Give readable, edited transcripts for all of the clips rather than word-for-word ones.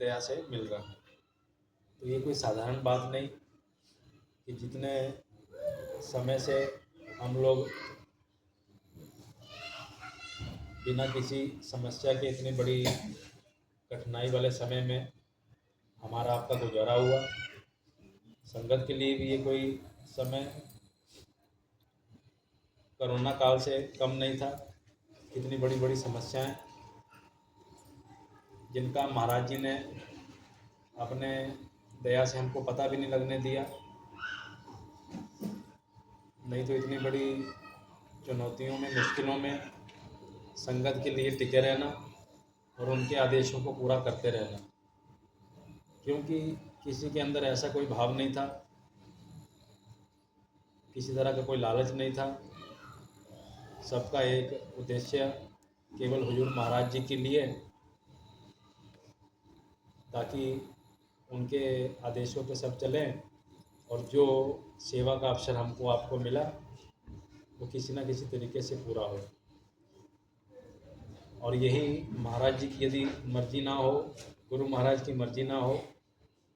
दया से मिल रहा है। तो ये कोई साधारण बात नहीं कि जितने समय से हम लोग बिना किसी समस्या के इतनी बड़ी कठिनाई वाले समय में हमारा आपका गुजारा हुआ। संगत के लिए भी ये कोई समय कोरोना काल से कम नहीं था। कितनी बड़ी बड़ी समस्याएं जिनका महाराज जी ने अपने दया से हमको पता भी नहीं लगने दिया, नहीं तो इतनी बड़ी चुनौतियों में, मुश्किलों में संगत के लिए टिके रहना और उनके आदेशों को पूरा करते रहना, क्योंकि किसी के अंदर ऐसा कोई भाव नहीं था, किसी तरह का कोई लालच नहीं था। सबका एक उद्देश्य केवल हुजूर महाराज जी के लिए, ताकि उनके आदेशों पे सब चलें और जो सेवा का अवसर हमको आपको मिला वो किसी न किसी तरीके से पूरा हो। और यही महाराज जी की यदि मर्जी ना हो, गुरु महाराज की मर्जी ना हो,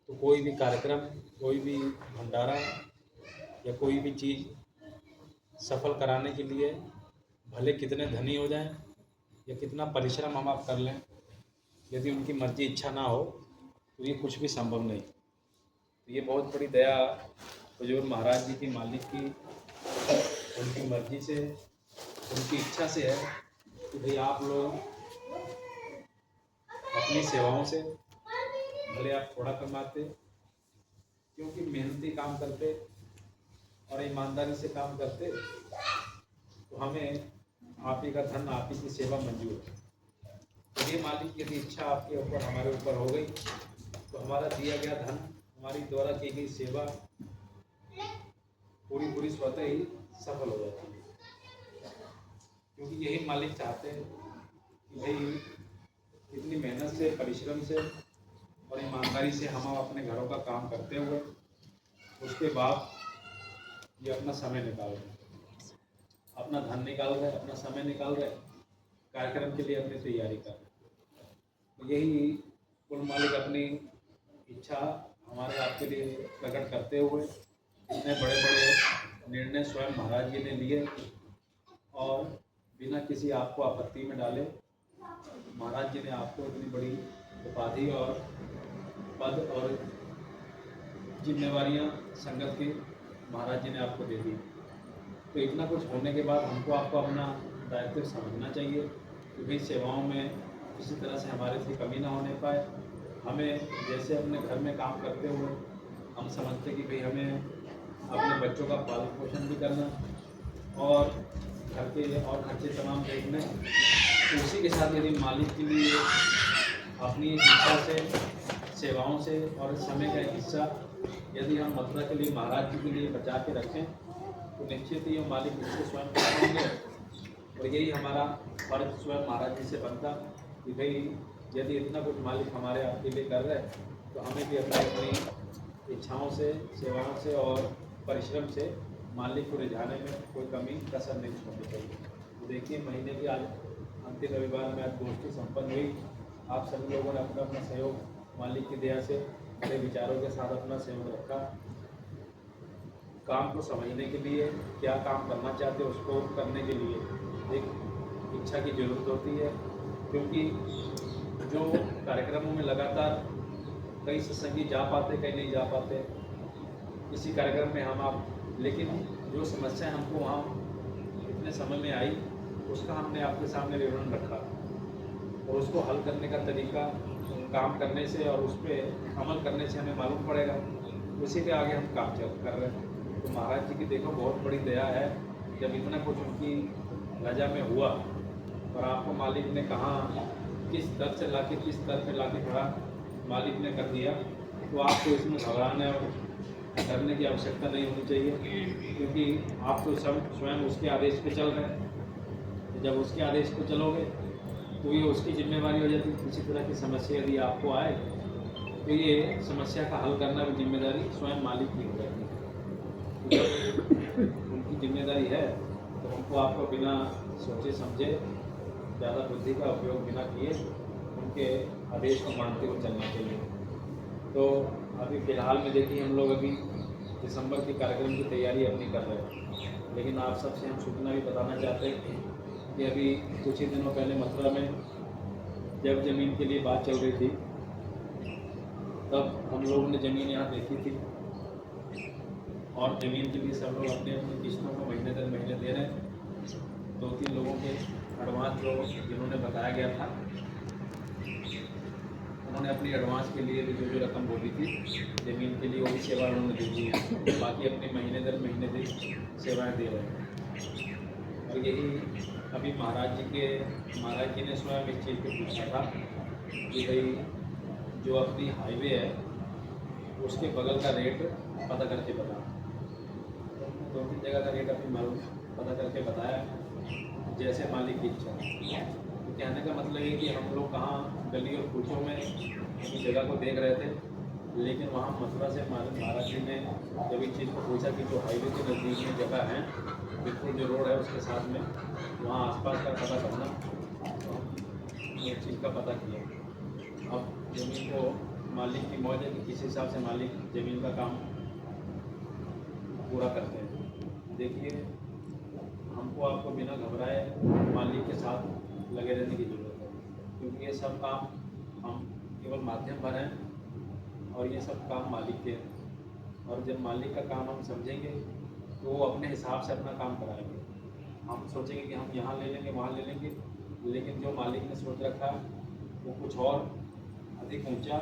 तो कोई भी कार्यक्रम, कोई भी भंडारा या कोई भी चीज़ सफल कराने के लिए भले कितने धनी हो जाएं या कितना परिश्रम हम आप कर लें, यदि उनकी मर्जी इच्छा ना हो तो ये कुछ भी संभव नहीं। तो ये बहुत बड़ी दया हुजूर महाराज जी की, मालिक की, उनकी मर्जी से, उनकी इच्छा से है कि भाई आप लोग अपनी सेवाओं से भले आप थोड़ा कमाते, क्योंकि मेहनती काम करते और ईमानदारी से काम करते तो हमें आप ही का धन, आप ही की सेवा मंजूर है। तो ये मालिक यदि इच्छा आपके ऊपर, हमारे ऊपर हो गई तो हमारा दिया गया धन, हमारी द्वारा की गई सेवा पूरी पूरी स्वतः ही सफल हो जाती है, क्योंकि यही मालिक चाहते हैं कि भाई इतनी मेहनत से, परिश्रम से और ईमानदारी से हम अपने घरों का काम करते हुए उसके बाद ये अपना समय निकाल रहे हैं, अपना धन निकाल रहे हैं, अपना समय निकाल रहे हैं, कार्यक्रम के लिए अपनी तैयारी कर रहे हैं। तो यही कुल मालिक अपनी इच्छा हमारे आपके लिए प्रकट करते हुए इतने बड़े बड़े निर्णय स्वयं महाराज जी ने लिए और बिना किसी आपको आपत्ति में डाले महाराज जी ने आपको इतनी बड़ी उपाधि और पद और जिम्मेवारियां संगत की महाराज जी ने आपको दे दी। तो इतना कुछ होने के बाद हमको आपको अपना दायित्व समझना चाहिए कि भाई सेवाओं में किसी तरह से हमारे से कमी ना होने पाए। हमें जैसे अपने घर में काम करते हुए हम समझते कि भाई हमें अपने बच्चों का पालन पोषण भी करना और घर के और खर्चे तमाम देखने, तो उसी के साथ यदि मालिक के लिए अपनी इच्छा से, सेवाओं से और समय का एक हिस्सा यदि हम मथुरा के लिए, महाराज जी के लिए बचा के रखें तो निश्चित ही मालिक इससे स्वयं खुश होंगे। और यही हमारा फर्ज स्वयं महाराज जी से बनता कि भाई यदि इतना कुछ मालिक हमारे आपके लिए कर रहे हैं तो हमें भी अपनी इच्छाओं से, सेवाओं से और परिश्रम से मालिक को रिझाने में कोई कमी कसर नहीं छोड़नी चाहिए। तो देखिए, महीने की आज अंतिम रविवार में आज गोष्ठी संपन्न हुई। आप सभी लोगों ने अपना अपना सहयोग मालिक की दया से बड़े विचारों के साथ अपना सहयोग रखा। काम को समझने के लिए, क्या काम करना चाहते हैं उसको करने के लिए एक इच्छा की ज़रूरत होती है, क्योंकि जो कार्यक्रमों में लगातार कई सत्संगी जा पाते, कई नहीं जा पाते किसी कार्यक्रम में हम आप, लेकिन जो समस्या हमको वहाँ इतने समय में आई उसका हमने आपके सामने विवरण रखा और उसको हल करने का तरीका काम करने से और उस पर अमल करने से हमें मालूम पड़ेगा, उसी के आगे हम काम कर रहे हैं। तो महाराज जी की देखो बहुत बड़ी दया है, जब इतना कुछ उनकी रजा में हुआ और आपको मालिक ने कहाँ किस दर से लाके किस दर पे लाके खड़ा मालिक ने कर दिया, तो आपको इसमें घबराने और डरने की आवश्यकता नहीं होनी चाहिए, क्योंकि आप तो स्वयं उसके आदेश पे चल रहे हैं। जब उसके आदेश पे चलोगे तो ये उसकी जिम्मेवारी हो जाती है। किसी तरह की समस्या यदि आपको आए तो ये समस्या का हल करना भी जिम्मेदारी स्वयं मालिक की हो जाती है। उनकी जिम्मेदारी है तो हमको आपको बिना सोचे समझे, ज़्यादा बुद्धि का उपयोग बिना किए उनके आदेश को मानते हुए चलना चाहिए। तो अभी फ़िलहाल में देखिए हम लोग अभी दिसंबर के कार्यक्रम की तैयारी अपनी कर रहे हैं, लेकिन आप सबसे हम सूचना भी बताना चाहते हैं कि अभी कुछ ही दिनों पहले मथुरा में जब ज़मीन के लिए बात चल रही थी, तब हम लोगों ने ज़मीन यहाँ देखी थी और ज़मीन के लिए सब लोग अपने अपनी किस्तों को महीने दर महीने दे रहे हैं। 2-3 लोगों के एडवांस जो जिन्होंने बताया गया था, उन्होंने अपनी एडवांस के लिए भी जो रकम बोली थी ज़मीन के लिए, वो भी सेवा उन्होंने दे दी है। बाकी अपने महीने दर महीने दे सेवाएं दे रहे हैं। और यही अभी महाराज जी ने स्वयं इस चीज़ को पूछा था कि भाई जो अपनी हाईवे है उसके बगल का रेट पता करके बता। 2-3 जगह का रेट अपनी मालूम पता करके बताया, जैसे मालिक की इच्छा। तो कहने का मतलब ये कि हम लोग कहाँ गली और कूचों में अपनी जगह को देख रहे थे, लेकिन वहाँ मथुरा से महाराज जी ने जब इस चीज़ को पूछा कि जो हाईवे के नज़दीक में जगह है, बिल्कुल जो रोड है उसके साथ में, वहाँ आसपास का पता करना, ये चीज़ का पता किया। अब ज़मीन को मालिक की मौज है कि किस हिसाब से मालिक ज़मीन का काम पूरा करते हैं। देखिए, हमको आपको बिना घबराए मालिक के साथ लगे रहने की ज़रूरत है, क्योंकि ये सब काम हम केवल माध्यम पर हैं और ये सब काम मालिक के हैं। और जब मालिक का काम हम समझेंगे तो वो अपने हिसाब से अपना काम कराएंगे। हम सोचेंगे कि हम यहाँ ले लेंगे, वहाँ ले लेंगे, लेकिन जो मालिक ने सोच रखा वो कुछ और अधिक ऊंचा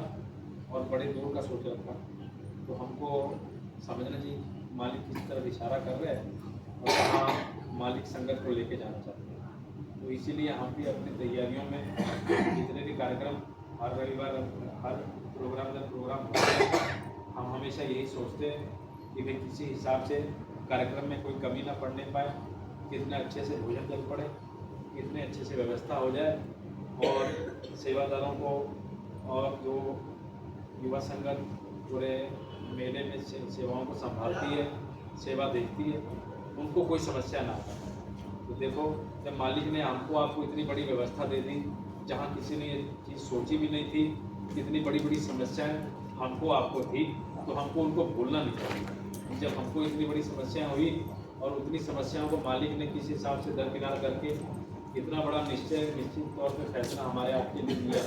और बड़े दूर का सोच रखा। तो हमको समझना चाहिए मालिक किस तरफ इशारा कर रहे हैं और कहाँ मालिक संगत को लेके जाना चाहते हैं। तो इसीलिए हम भी अपनी तैयारियों में जितने भी कार्यक्रम हर रविवार हर प्रोग्राम होते हैं, हम हमेशा यही सोचते हैं कि भाई किसी हिसाब से कार्यक्रम में कोई कमी ना पड़ने पाए, कितने अच्छे से भोजन जल पड़े, कितने अच्छे से व्यवस्था हो जाए और सेवादारों को और जो युवा संगत पूरे मेले में सेवाओं को संभालती है, सेवा देखती है, उनको कोई समस्या ना आए। तो देखो, जब मालिक ने हमको आपको इतनी बड़ी व्यवस्था दे दी, जहाँ किसी ने ये चीज़ सोची भी नहीं थी, कितनी बड़ी बड़ी समस्याएं हमको आपको थी, तो हमको उनको भूलना नहीं चाहिए। जब हमको इतनी बड़ी समस्याएं हुई और उतनी समस्याओं को मालिक ने किस हिसाब से दरकिनार करके इतना बड़ा निश्चित तौर पर फैसला हमारे आपके लिए लिया,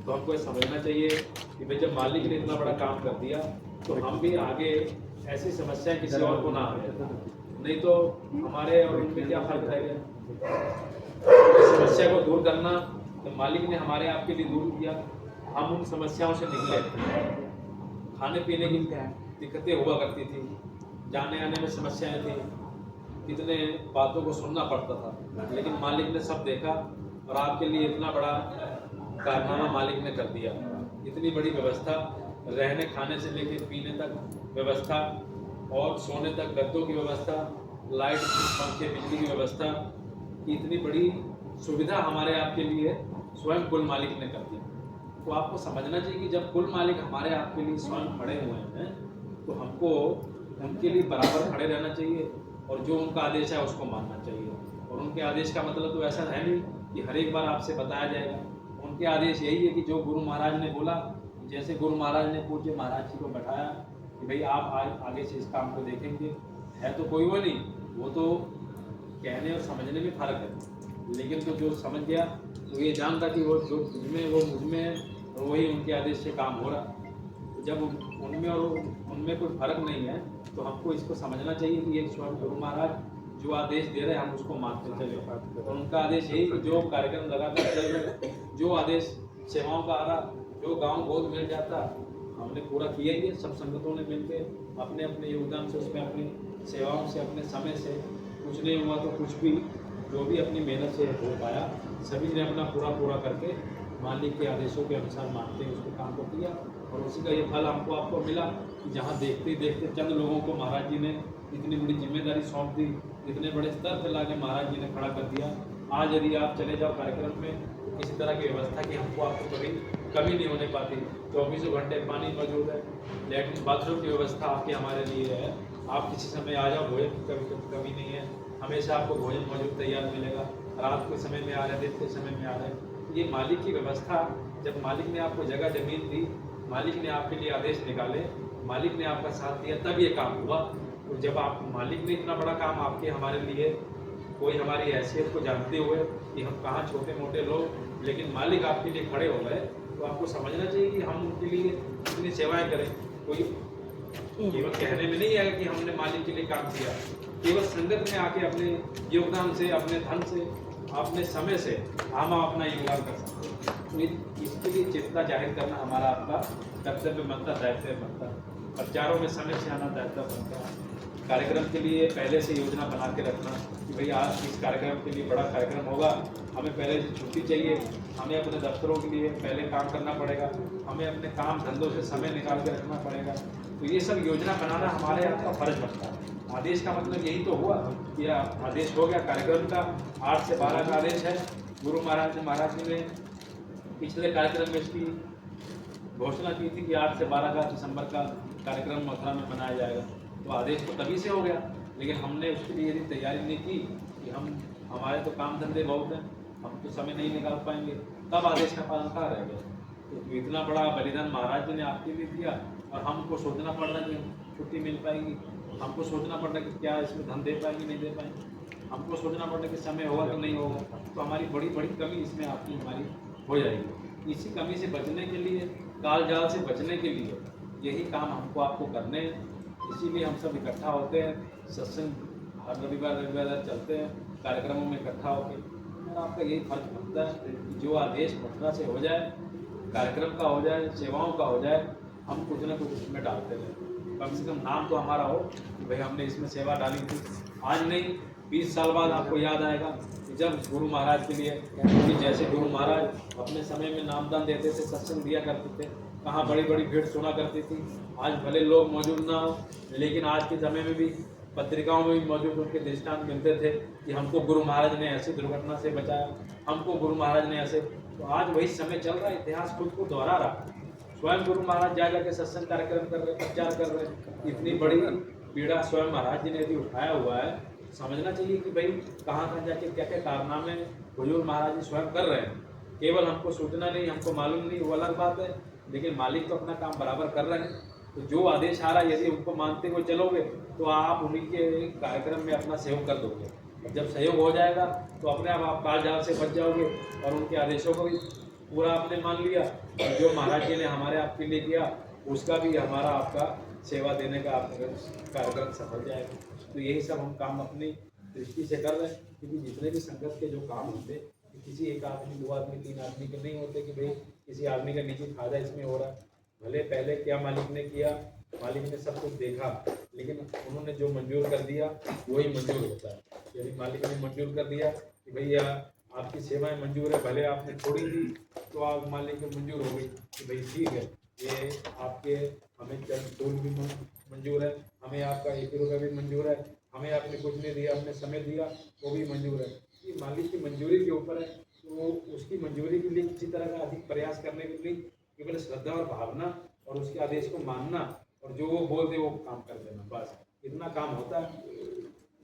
तो हमको ये समझना चाहिए कि भाई जब मालिक ने इतना बड़ा काम कर दिया तो हम भी आगे ऐसी समस्याएं किसी और को ना आए, नहीं तो हमारे और उनमें क्या फर्क रहेगा। समस्या को दूर करना तो मालिक ने हमारे आपके लिए दूर किया, हम उन समस्याओं से निकले। खाने पीने की दिक्कतें हुआ करती थी, जाने आने में समस्याएं थी, कितने बातों को सुनना पड़ता था, लेकिन मालिक ने सब देखा और आपके लिए इतना बड़ा कारनामा मालिक ने कर दिया। इतनी बड़ी व्यवस्था, रहने खाने से लेकर पीने तक व्यवस्था और सोने तक गद्दों की व्यवस्था, लाइट पंखे बिजली की व्यवस्था की इतनी बड़ी सुविधा हमारे आपके लिए स्वयं कुल मालिक ने कर दी। तो आपको समझना चाहिए कि जब कुल मालिक हमारे आपके लिए स्वयं खड़े हुए हैं तो हमको उनके लिए बराबर खड़े रहना चाहिए और जो उनका आदेश है उसको मानना चाहिए। और उनके आदेश का मतलब तो ऐसा है नहीं कि हर एक बार आपसे बताया जाएगा। उनके आदेश यही है कि जो गुरु महाराज ने बोला, जैसे गुरु महाराज ने पूज्य महाराज जी को बैठाया कि भाई आप आगे से इस काम को देखेंगे, है तो कोई वो नहीं, वो तो कहने और समझने में फ़र्क है, लेकिन तो जो समझ गया वो ये जानता कि वो जो मुझ में है, और वही उनके आदेश से काम हो रहा। तो जब उनमें और उनमें कोई फ़र्क नहीं है तो हमको इसको समझना चाहिए कि ये स्वयं गुरु महाराज जो आदेश दे रहे हैं हम उसको मानते चले। और उनका आदेश यही कि जो कार्यक्रम लगातार चल रहे, जो आदेश सेवाओं का आ रहा, जो गाँव गोद मिल जाता, हमने पूरा किया ही है। सब संगतों ने मिलकर अपने अपने योगदान से उसमें अपनी सेवाओं से, अपने समय से, कुछ नहीं हुआ तो कुछ भी, जो भी अपनी मेहनत से हो पाया, सभी ने अपना पूरा करके मालिक के आदेशों के अनुसार मानते हुए उसको काम को किया। और उसी का ये फल हमको आपको मिला कि जहाँ देखते देखते चंद लोगों को महाराज जी ने इतनी बड़ी जिम्मेदारी सौंप दी, इतने बड़े स्तर पर लाके महाराज जी ने खड़ा कर दिया। आज यदि आप चले जाओ कार्यक्रम में तो किसी तरह की व्यवस्था की हमको आपको कभी कमी नहीं होने पाती। 24 घंटे पानी मौजूद है, लैट्रिन बाथरूम की व्यवस्था आपके हमारे लिए है। आप किसी समय आ जाओ, भोजन की कमी नहीं है, हमेशा आपको भोजन मौजूद तैयार मिलेगा। रात के समय में आ रहे, दिन के समय में आ रहे, ये मालिक की व्यवस्था जब मालिक ने आपको जगह जमीन दी, मालिक ने आपके लिए आदेश निकाले, मालिक ने आपका साथ दिया, तब ये काम हुआ। और जब आप मालिक ने इतना बड़ा काम आपके हमारे लिए, कोई हमारी हैसियत को जानते हुए कि हम कहाँ छोटे मोटे लोग, लेकिन मालिक आपके लिए खड़े हो गए, तो आपको समझना चाहिए कि हम उनके लिए कितनी सेवाएं करें। कोई केवल कहने में नहीं आएगा कि हमने मालिक के लिए काम किया, केवल संगत में आके अपने योगदान से, अपने धन से, अपने समय से हम अपना योगदान कर सकते हैं। तो इसके लिए चेतना जाहिर करना हमारा आपका कर्तव्य बनता, दायित्व बनता। प्रचारों में समय से आना दायित्व बनता है। कार्यक्रम के लिए पहले से योजना बना के रखना कि भाई आज इस कार्यक्रम के लिए बड़ा कार्यक्रम होगा, हमें पहले से छुट्टी चाहिए, हमें अपने दफ्तरों के लिए पहले काम करना पड़ेगा, हमें अपने काम धंधों से समय निकाल के रखना पड़ेगा। तो ये सब योजना बनाना हमारे आपका फर्ज बनता है। आदेश का मतलब यही तो हुआ कि आदेश हो गया कार्यक्रम का, 8 से 12 का आदेश है। गुरु महाराज जी ने पिछले कार्यक्रम में इसकी घोषणा की थी कि 8 से 12 का दिसंबर का कार्यक्रम मथुरा में मनाया जाएगा। तो आदेश तो तभी से हो गया, लेकिन हमने उसके लिए यदि तैयारी नहीं की कि हमारे तो काम धंधे बहुत हैं, हम तो समय नहीं निकाल पाएंगे, तब आदेश का पालन कहाँ रह गया। तो इतना बड़ा बलिदान महाराज जी ने आपके लिए दिया और हमको सोचना पड़ रहा है कि छुट्टी मिल पाएगी, हमको सोचना पड़ रहा है कि क्या इसमें धन दे पाएंगे नहीं दे पाएंगे, हमको सोचना पड़ रहा है कि समय होगा तो नहीं होगा। तो हमारी बड़ी बड़ी कमी इसमें आपकी हमारी हो जाएगी। इसी कमी से बचने के लिए, काल जाल से बचने के लिए यही काम हमको आपको करने हैं। इसीलिए हम सब इकट्ठा होते हैं, सत्संग हर रविवार चलते हैं, कार्यक्रमों में इकट्ठा होकर। और आपका यही फर्ज बनता है कि जो आदेश मथुरा से हो जाए, कार्यक्रम का हो जाए, सेवाओं का हो जाए, हम कुछ न कुछ इसमें डालते रहें। कम से कम नाम तो हमारा हो कि भाई हमने इसमें सेवा डाली थी। आज नहीं, 20 साल बाद आपको याद आएगा कि जब गुरु महाराज के लिए, क्योंकि जैसे गुरु महाराज अपने समय में नामदान देते थे, सत्संग दिया करते थे, कहाँ बड़ी बड़ी भीड़ सुना करती थी। आज भले लोग मौजूद ना हो, लेकिन आज के समय में भी पत्रिकाओं में भी मौजूद उनके दृष्टांत मिलते थे कि हमको गुरु महाराज ने ऐसी दुर्घटना से बचाया, हमको गुरु महाराज ने ऐसे। तो आज वही समय चल रहा है, इतिहास खुद को दोहरा रहा है। स्वयं गुरु महाराज जा जाके सत्संग कार्यक्रम कर रहे, प्रचार कर रहे। इतनी बड़ी पीड़ा स्वयं महाराज जी ने भी उठाया हुआ है। समझना चाहिए कि भाई कहाँ जाके क्या क्या कारनामे हुजूर महाराज जी स्वयं कर रहे हैं। केवल हमको सूचना नहीं, हमको मालूम नहीं, वो अलग बात है, लेकिन मालिक तो अपना काम बराबर कर रहे हैं। तो जो आदेश आ रहा है, यदि उनको मानते हुए चलोगे तो आप उन्हीं के कार्यक्रम में अपना सहयोग कर दोगे। और जब सहयोग हो जाएगा तो अपने आप काल जाल से बच जाओगे और उनके आदेशों को भी पूरा आपने मान लिया। और जो महाराज जी ने हमारे आपके लिए किया, उसका भी हमारा आपका सेवा देने का आपका कार्यक्रम सफल जाएगा। तो यही सब हम काम अपनी दृष्टि से कर रहे हैं, क्योंकि जितने भी संगत के जो काम होते, किसी एक आदमी, 2 आदमी, 3 आदमी के नहीं होते कि भाई किसी आदमी का निजी फायदा इसमें हो रहा है। भले पहले क्या मालिक ने किया, मालिक ने सब कुछ देखा, लेकिन उन्होंने जो मंजूर कर दिया वही मंजूर होता है। यदि मालिक ने मंजूर कर दिया कि भैया आपकी सेवाएं मंजूर है, भले आपने थोड़ी दी तो आप मालिक को मंजूर हो गई कि भाई ठीक है, ये आपके हमें चंद फूल भी मंजूर है, हमें आपका 1 रुपया भी मंजूर है, हमें आपने कुछ नहीं दिया, हमने समय दिया वो भी मंजूर है। ये मालिक की मंजूरी के ऊपर है। तो उसकी मंजूरी के लिए किसी तरह का अधिक प्रयास करने के लिए केवल श्रद्धा और भावना और उसके आदेश को मानना और जो वो बोल दे वो काम कर देना, बस इतना काम होता है।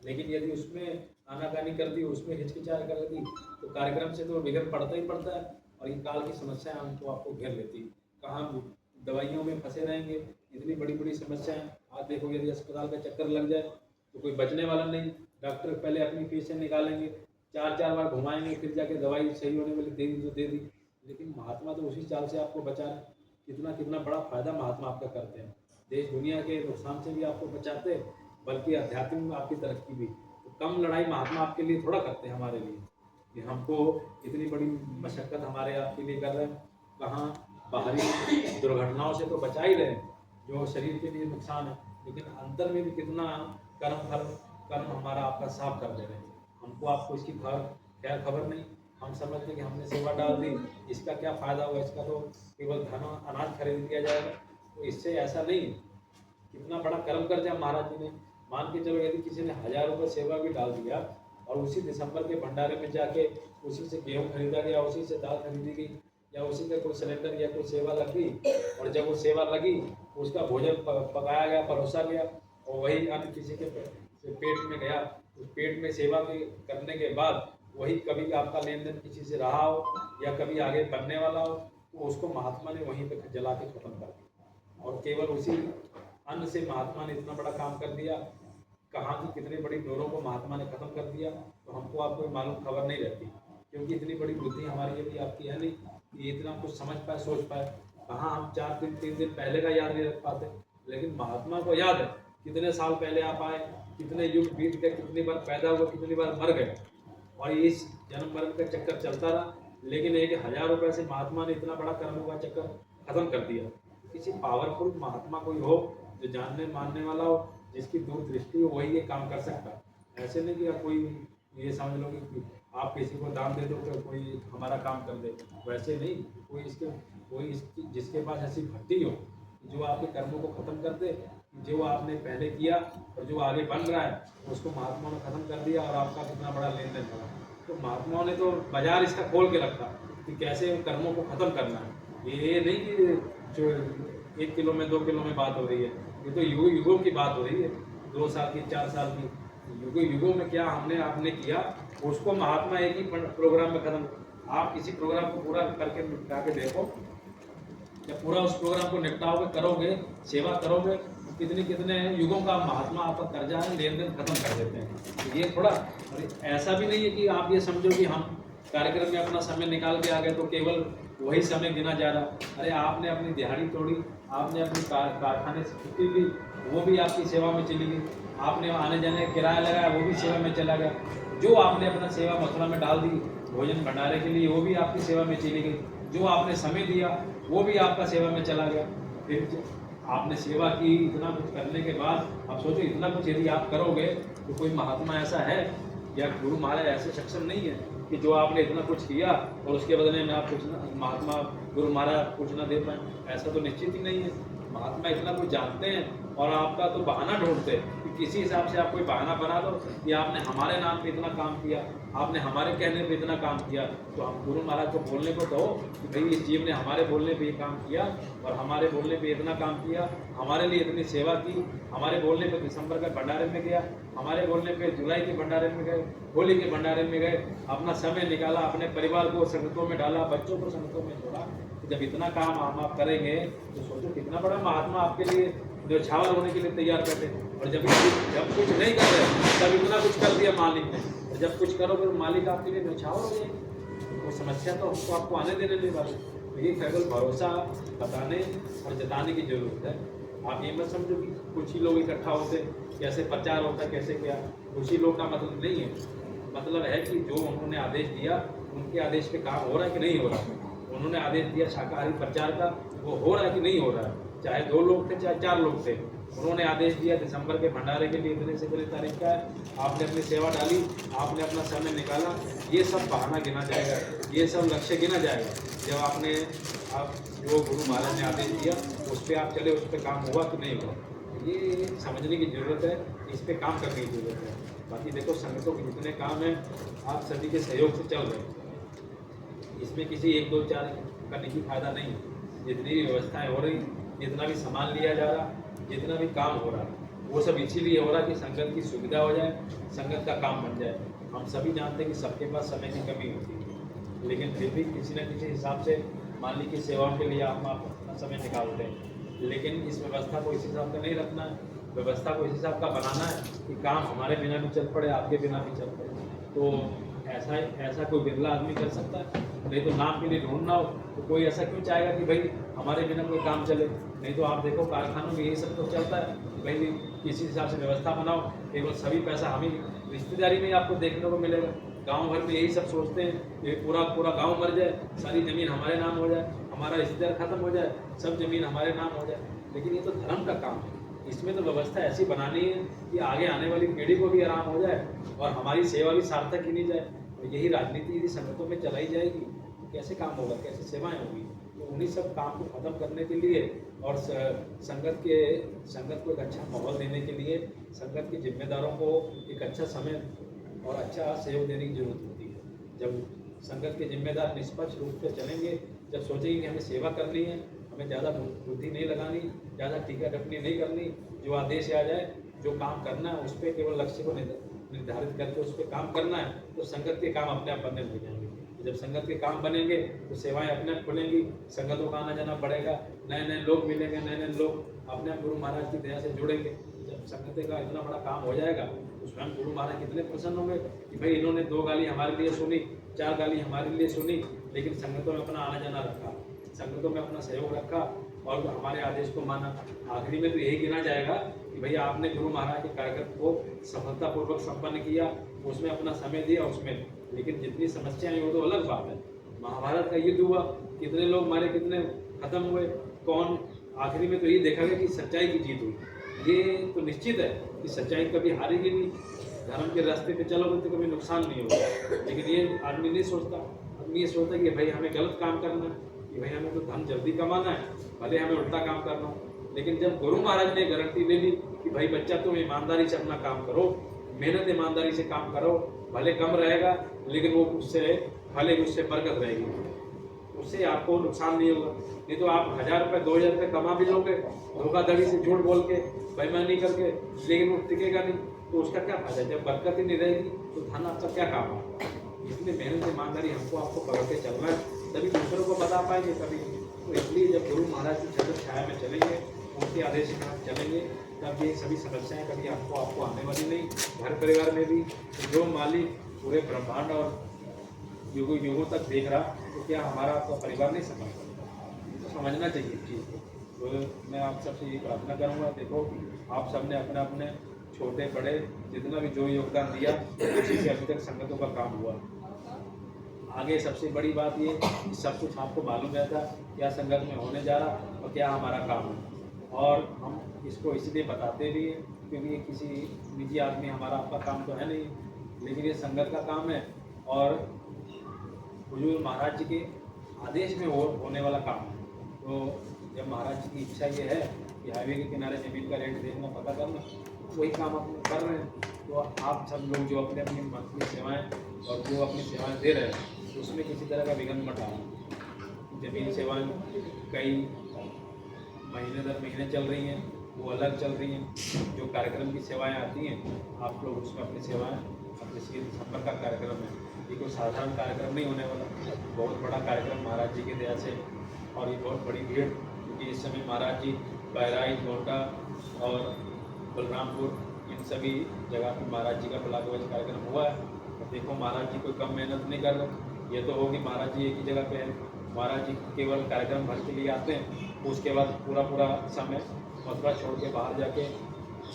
लेकिन यदि उसमें आनाकानी कर दी, उसमें हिचकिचाहट कर दी, तो कार्यक्रम से तो बिगड़ पड़ता ही पड़ता है। और ये काल की समस्याएं हमको आपको घेर लेती। कहाँ दवाइयों में फंसे रहेंगे, इतनी बड़ी बड़ी समस्याएं। आज देखो, यदि अस्पताल का चक्कर लग जाए तो कोई बचने वाला नहीं। डॉक्टर पहले अपनी फीस निकालेंगे, 4 बार घुमाएंगे, फिर जाके दवाई सही होने वाली दे दी तो दे दी। लेकिन महात्मा तो उसी चाल से आपको बचा रहे हैं। कितना बड़ा फायदा महात्मा आपका करते हैं। देश दुनिया के नुकसान से भी आपको बचाते हैं, बल्कि आध्यात्मिक में आपकी तरक्की भी। तो कम लड़ाई महात्मा आपके लिए थोड़ा करते हैं हमारे लिए, कि हमको इतनी बड़ी मशक्क़त हमारे आपके लिए कर रहे हैं। कहाँ बाहरी दुर्घटनाओं से तो बचा ही रहे हैं जो शरीर के लिए नुकसान है, लेकिन अंतर में भी कितना कर्म हमारा आपका साफ कर दे रहे हैं। हमको आपको इसकी खैर खबर नहीं। हम समझते हैं कि हमने सेवा डाल दी, इसका क्या फ़ायदा हुआ, इसका तो केवल धन अनाज खरीद दिया जाएगा। तो इससे ऐसा नहीं। कितना बड़ा कर्म कर दिया महाराज जी ने। मान के चलो, यदि किसी ने 1000 रुपये सेवा भी डाल दिया और उसी दिसंबर के भंडारे में जाके उसी से गेहूँ खरीदा गया, उसी से दाल खरीदी गई, या उसी का कोई सिलेंडर या कोई सेवा लग गई, और जब वो सेवा लगी उसका भोजन पकाया गया, परोसा गया, और वही अन्न किसी के पेट में गया। उस पेट में सेवा करने के बाद वही कभी आपका लेन देन किसी से रहा हो या कभी आगे बनने वाला हो, वो उसको महात्मा ने वहीं पे जला के खत्म कर दिया। और केवल उसी अन्न से महात्मा ने इतना बड़ा काम कर दिया। कहाँ की कितनी बड़ी डोरों को महात्मा ने खत्म कर दिया, तो हमको आपको मालूम खबर नहीं रहती, क्योंकि इतनी बड़ी बुद्धि हमारी यदि आपकी है नहीं कि इतना कुछ समझ पाए, सोच पाए। कहाँ हम 4 दिन 3 दिन पहले का याद नहीं रख पाते, लेकिन महात्मा को याद है कितने साल पहले आप आए, कितने युग बीत गए, कितनी बार पैदा हुआ, कितनी बार मर गए, और इस जन्म मरण का चक्कर चलता रहा। लेकिन एक 1000 रुपये से महात्मा ने इतना बड़ा कर्मों का चक्कर खत्म कर दिया। किसी पावरफुल महात्मा कोई हो जो जानने मानने वाला हो, जिसकी दूरदृष्टि हो, वही ये काम कर सकता है। ऐसे नहीं कि कोई ये समझ लो कि आप किसी को दान दे दो तो कोई हमारा काम कर दे, वैसे नहीं। कोई जिसके पास ऐसी भक्ति हो जो आपके कर्मों को खत्म कर दे, जो आपने पहले किया और जो आगे बन रहा है उसको महात्माओं ने खत्म कर दिया, और आपका कितना बड़ा लेन देन हुआ। तो महात्माओं ने तो बाजार इसका खोल के रखा कि कैसे कर्मों को खत्म करना है। ये नहीं कि जो 1 किलो में 2 किलो में बात हो रही है, ये तो युगों की बात हो रही है, 2 साल की 4 साल की। युगों में क्या हमने आपने किया, उसको महात्मा एक ही प्रोग्राम में खत्म। आप किसी प्रोग्राम को पूरा करके निपटा के देखो, जब पूरा उस प्रोग्राम को निपटाओगे, करोगे, सेवा करोगे, कितने युगों का महात्मा आपका कर्जा है, लेन देन खत्म कर देते हैं। ये थोड़ा ऐसा भी नहीं है कि आप ये समझो कि हम कार्यक्रम में अपना समय निकाल के आ गए तो केवल वही समय गिना जा रहा। अरे आपने अपनी दिहाड़ी तोड़ी, आपने अपनी कारखाने से छुट्टी ली, वो भी आपकी सेवा में चली गई। आपने आने जाने का किराया लगाया, वो भी सेवा में चला गया। जो आपने अपना सेवा मथुरा में डाल दी भोजन भंडारे के लिए, वो भी आपकी सेवा में चली गई। जो आपने समय दिया वो भी आपका सेवा में चला गया। फिर आपने सेवा की, इतना कुछ करने के बाद आप सोचो इतना कुछ यदि आप करोगे तो कोई महात्मा ऐसा है या गुरु महाराज ऐसे सक्षम नहीं है कि जो आपने इतना कुछ किया और उसके बदले में आप कुछ महात्मा गुरु महाराज कुछ ना दे पाए। ऐसा तो निश्चित ही नहीं है। महात्मा इतना कुछ जानते हैं और आपका तो बहाना ढूंढते हैं कि किसी हिसाब से आप कोई बहाना बना दो कि आपने हमारे नाम पे इतना काम किया, आपने हमारे कहने पे इतना काम किया। तो हम गुरु महाराज को बोलने को कहो कि भाई इस जीव ने हमारे बोलने पे ये काम किया और हमारे बोलने पे इतना काम किया, हमारे लिए इतनी सेवा की, हमारे बोलने पे दिसंबर के भंडारे में गया, हमारे बोलने पे जुलाई के भंडारे में गए, होली के भंडारे में गए, अपना समय निकाला, अपने परिवार को संगतों में डाला, बच्चों को संगतों में छोड़ा। जब इतना काम हम आप करेंगे तो सोचो कितना बड़ा महात्मा आपके लिए जो छावल होने के लिए तैयार बैठे। और जब कुछ नहीं कर रहे तब इतना कुछ कर दिया मालिक ने, और जब कुछ करोगे तो मालिक आपके लिए न्यौछावर हो जाएगी। वो समस्या तो हमको आपको आने देने नहीं वाले। तो ये केवल भरोसा बताने और जताने की जरूरत है। आप ये मत समझो कि कुछ ही लोग इकट्ठा होते कैसे प्रचार होता है कैसे क्या। कुछ ही लोग का मतलब नहीं है, मतलब है कि जो उन्होंने आदेश दिया उनके आदेश पे काम हो रहा है कि नहीं हो रहा है। उन्होंने आदेश दिया शाकाहारी प्रचार का, वो हो रहा है कि नहीं हो रहा है। चाहे 2 लोग थे चाहे 4 लोग थे, उन्होंने आदेश दिया दिसंबर के भंडारे के लिए इतने से इतने तारीख का है, आपने अपनी सेवा डाली, आपने अपना समय निकाला। ये सब बहाना गिना जाएगा, ये सब लक्ष्य गिना जाएगा। जब आपने जो गुरु महाराज ने आदेश दिया उस पर आप चले, उस पर काम हुआ कि नहीं हुआ, ये समझने की ज़रूरत है, इस पर काम करने की ज़रूरत है। बाकी देखो संगतों के जितने काम हैं आप सभी के सहयोग से चल रहे हैं, इसमें किसी 1 2 4 का निजी फायदा नहीं है। जितनी भी व्यवस्थाएं हो रही, जितना भी सामान लिया जा रहा, जितना भी काम हो रहा, वो सब इसीलिए हो रहा कि संगत की सुविधा हो जाए, संगत का काम बन जाए। हम सभी जानते हैं कि सबके पास समय की कमी होती है, लेकिन फिर भी किसी न किसी हिसाब से मान ली की सेवाओं के लिए आप अपना समय निकालते हैं। लेकिन इस व्यवस्था को इस हिसाब का नहीं रखना है, व्यवस्था को इस हिसाब का बनाना है कि काम हमारे बिना भी चल पड़े, आपके बिना भी चल पड़े। तो ऐसा कोई बिरला आदमी कर सकता है। नहीं तो नाम के लिए ढूंढना हो तो कोई ऐसा क्यों चाहेगा कि भाई हमारे बिना कोई काम चले। नहीं तो आप देखो कारखानों में यही सब तो चलता है, भाई किसी हिसाब से व्यवस्था बनाओ, केवल सभी पैसा हम ही, रिश्तेदारी में आपको देखने को मिलेगा। गांव भर में यही सब सोचते हैं कि पूरा गांव मर जाए, सारी ज़मीन हमारे नाम हो जाए, हमारा रिश्तेदार खत्म हो जाए, सब ज़मीन हमारे नाम हो जाए। लेकिन ये तो धर्म का काम है, इसमें तो व्यवस्था ऐसी बनानी है कि आगे आने वाली पीढ़ी को भी आराम हो जाए और हमारी सेवा भी सार्थक ही नहीं जाए। तो यही राजनीति यदि संगतों में चलाई जाएगी तो कैसे काम होगा, कैसे सेवाएं होगी। तो उन्हीं सब काम को खत्म करने के लिए और संगत को एक अच्छा माहौल देने के लिए संगत के जिम्मेदारों को एक अच्छा समय और अच्छा सहयोग देने की जरूरत होती है। जब संगत के जिम्मेदार निष्पक्ष रूप से चलेंगे, जब सोचेंगे कि हमें सेवा करनी है, हमें ज़्यादा बुद्धि नहीं लगानी, ज़्यादा टीका टिप्पणी नहीं करनी, जो आदेश आ जाए, जो काम करना है उस पर केवल लक्ष्य को निर्धारित करके उस पर काम करना है, तो संगत के काम अपने आप बनने लग जाएंगे। तो जब संगत के काम बनेंगे तो सेवाएं अपने आप खुलेंगी, संगतों का आना जाना बढ़ेगा, नए नए लोग मिलेंगे, नए नए लोग अपने आप गुरु महाराज की दया से जुड़ेंगे। जब संगत का इतना बड़ा काम हो जाएगा तो स्वयं गुरु महाराज कितने प्रसन्न होंगे कि भाई इन्होंने 2 गाली हमारे लिए सुनी, 4 गाली हमारे लिए सुनी, लेकिन संगतों में अपना आना जाना रखा, संगतों में अपना सहयोग रखा और हमारे आदेश को माना। आखिरी में तो यही गिना जाएगा कि भैया आपने गुरु महाराज के कार्यक्रम को सफलतापूर्वक संपन्न किया, उसमें अपना समय दिया उसमें। लेकिन जितनी समस्याएं वो तो अलग बात है। महाभारत का युद्ध हुआ, कितने लोग मारे, कितने खत्म हुए, कौन, आखिरी में तो ये देखा गया कि सच्चाई की जीत हुई। ये तो निश्चित है कि सच्चाई कभी हारेगी नहीं, धर्म के रास्ते पे चलोगे तो कभी नुकसान नहीं होगा। लेकिन ये आदमी नहीं सोचता, आदमी ये सोचता कि भाई हमें गलत काम करना है, कि भाई हमें तो धन जल्दी कमाना है, भले हमें उल्टा काम करना हो। लेकिन जब गुरु महाराज ने गारंटी ले ली कि भाई बच्चा तुम ईमानदारी से अपना काम करो, मेहनत ईमानदारी से काम करो, भले कम रहेगा लेकिन वो उससे भले उससे बरकत रहेगी, उससे आपको नुकसान नहीं होगा। नहीं तो आप 1000 रुपये 2000 रुपये कमा भी लोगे धोखाधड़ी से, झूठ बोल के, बेईमानी करके, लेकिन वो टिकेगा नहीं, तो उसका क्या फायदा। जब बरकत ही नहीं रहेगी तो धन आपका क्या काम है। इसलिए मेहनत ईमानदारी हमको आपको पकड़ के चलना है, तभी दूसरों को बता पाएंगे तभी। तो इसलिए जब गुरु महाराज की छत्र छाया में चलेंगे, उनके आदेश के साथ चलेंगे, तब ये सभी समस्याएं कभी आपको आने वाली नहीं। घर परिवार में भी जो मालिक पूरे ब्रह्मांड और युगों युगों तक देख रहा, तो क्या हमारा आपका परिवार नहीं समझ सकता, तो समझना चाहिए इस चीज़ को। तो मैं आप सबसे ये प्रार्थना करूँगा, देखो आप सबने अपने अपने छोटे बड़े जितना भी जो योगदान दिया, उसी से अभी तक संगतों का काम हुआ। आगे सबसे बड़ी बात ये कि सब कुछ आपको मालूम रहता क्या संगत में होने जा रहा और क्या हमारा काम है। और हम इसको इसलिए बताते भी हैं क्योंकि ये किसी निजी आदमी, हमारा आपका काम तो है नहीं, लेकिन ये संगत का काम है और हुजूर महाराज जी के आदेश में होने वाला काम है। तो जब महाराज जी की इच्छा ये है कि हाईवे के किनारे ज़मीन का रेट देखना, पता करना, वही काम आप कर रहे हैं। तो आप सब लोग जो अपने अपनी मंथली सेवाएं और जो अपनी सेवाएं दे रहे हैं, तो उसमें किसी तरह का विघ्न मत डालना। ज़मीन सेवाएं कई महीने दर महीने चल रही हैं, वो अलग चल रही हैं। जो कार्यक्रम की सेवाएं आती हैं, आप लोग उसमें अपनी सेवाएं, अपने दिसंबर का कार्यक्रम है, ये कोई साधारण कार्यक्रम नहीं होने वाला, बहुत बड़ा कार्यक्रम महाराज जी की दया से। और ये बहुत बड़ी भीड़, क्योंकि इस समय महाराज जी बहराइच, गोंडा और बलरामपुर, इन सभी जगह पर महाराज जी का ब्लॉक कार्यक्रम हुआ है। और देखो महाराज जी कोई कम मेहनत नहीं कर रहे। ये तो होगी महाराज जी एक ही जगह पे है, महाराज जी केवल कार्यक्रम भर के लिए आते हैं, उसके बाद पूरा समय मथुरा छोड़ के बाहर जाके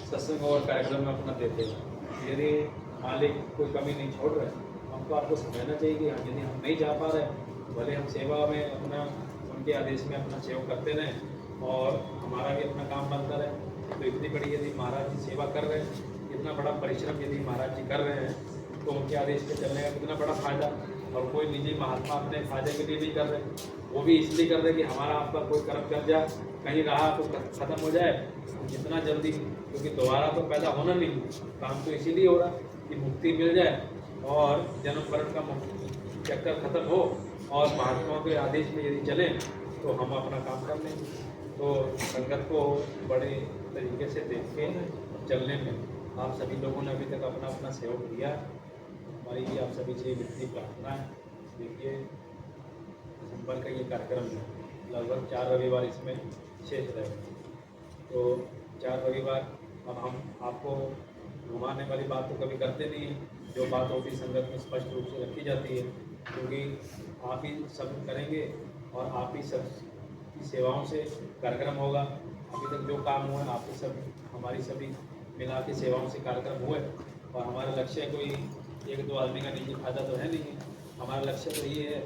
सत्संग और कार्यक्रम में अपना देते हैं। यदि मालिक कोई कमी नहीं छोड़ रहे, हमको आपको समझना चाहिए कि यदि हम नहीं जा पा रहे, भले हम सेवा में अपना उनके आदेश में अपना सेवा करते रहें और हमारा भी अपना काम बनता रहे। तो इतनी बड़ी यदि महाराज जी सेवा कर रहे हैं, इतना बड़ा परिश्रम यदि महाराज जी कर रहे हैं, तो उनके आदेश पे चलने का कितना बड़ा फायदा। और कोई निजी महात्मा अपने फायदे के लिए नहीं कर रहे, वो भी इसलिए कर रहे कि हमारा आपका कोई कर्म कर जाए, कहीं रहा तो ख़त्म हो जाए जितना जल्दी, क्योंकि दोबारा तो पैदा होना नहीं, काम तो इसीलिए हो रहा कि मुक्ति मिल जाए और जन्म मरण का चक्कर ख़त्म हो, और महात्माओं के आदेश में यदि चलें तो हम अपना काम कर लेंगे। तो संगत को बड़े तरीके से देख के चलने में आप सभी लोगों ने अभी तक अपना अपना सहयोग दिया। हमारी भी आप सभी से विनती प्रार्थना है। देखिए दिसंबर का ये कार्यक्रम है, लगभग 4 रविवार इसमें शेष रहेगा। तो 4 रविवार अब हम आपको घुमाने वाली बात तो कभी करते नहीं हैं, जो बात होती संगत में स्पष्ट रूप से रखी जाती है, क्योंकि आप ही सब करेंगे और आप ही सब की सेवाओं से कार्यक्रम होगा। अभी तक जो काम हुआ आप ही सब, हमारी सभी मिला के सेवाओं से कार्यक्रम हुए, और हमारा लक्ष्य कोई 1-2 आदमी का निजी फायदा तो है नहीं है। हमारा लक्ष्य तो ये है